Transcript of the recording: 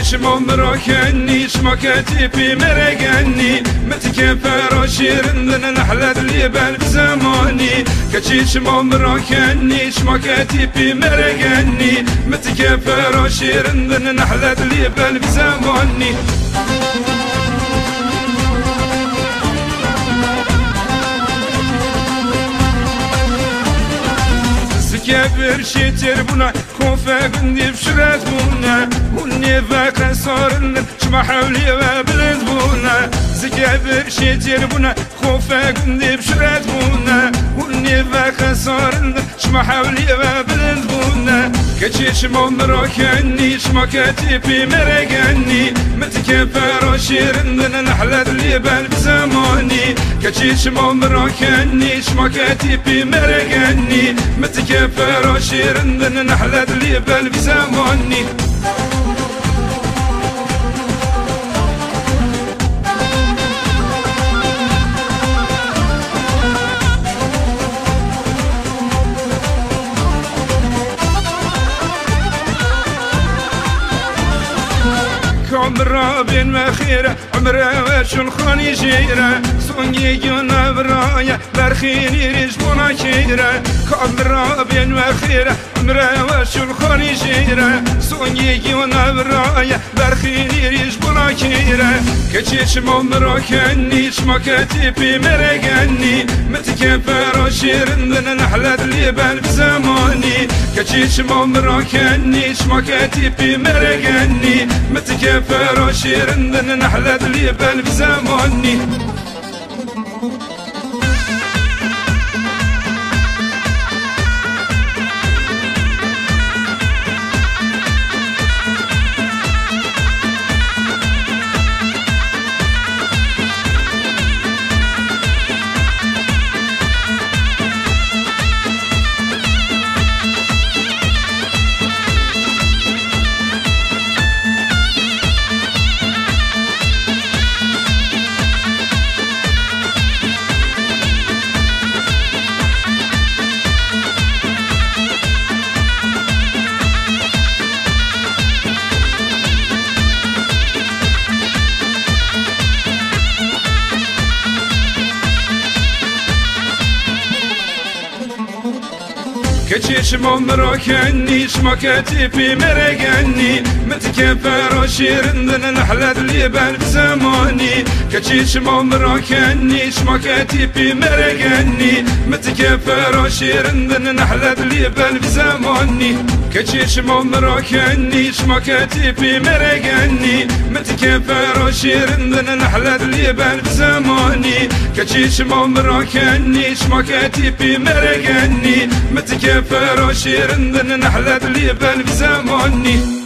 چشمم را کنی چمکتی پی مرگنی متکه فراشیرندن نحلت لیبل بزمانی که چشمم را کنی چمکتی پی مرگنی متکه فراشیرندن نحلت لیبل بزمانی كبر شتر بنا خوفا قندي بشرات بنا والنفاق صار شما حولي وبلد بنا زكبر شتر بنا خوفا قندي بشرات بنا والنفاق صار شما حولي وبلد بنا كتشيش ممرو كني شما كاتبي مرقني متكبر وشيرن نحلد اللي بالبزماني كتشيش ممرو كني شما كاتبي مرقني متكبر وشيرن نحلد اللي بالبزماني عمره بين مخيره عمره وشون خاني جيره سوني جونا برايا برخيني رجبونا كيره عمره بين مخيره عمره وشون خاني جيره سوني جونا برايا برخيني رجبونا كيره كتشيش عمره كني شمكتي في مرقني متكفر وشيرن نحلت لي بالزماني كتشيش عمره كني شمكتي في مرقني متكفر وشيرن نحلت لي بالزماني كتشيش عمره كني شمكتي في مرقني متكفر وشيرن نحلت لي بالزماني كتشيش عمره كني شمكتي في مرقني متكفر وشيرن نحلت لي بالزماني كتشيش عمره كني شمكتي في مرقني متكفر وشيرن نحلت لي بالزماني كتشيش عمره كني شمكتي في مرقني متكفر وشيرن نحلت لي بالزماني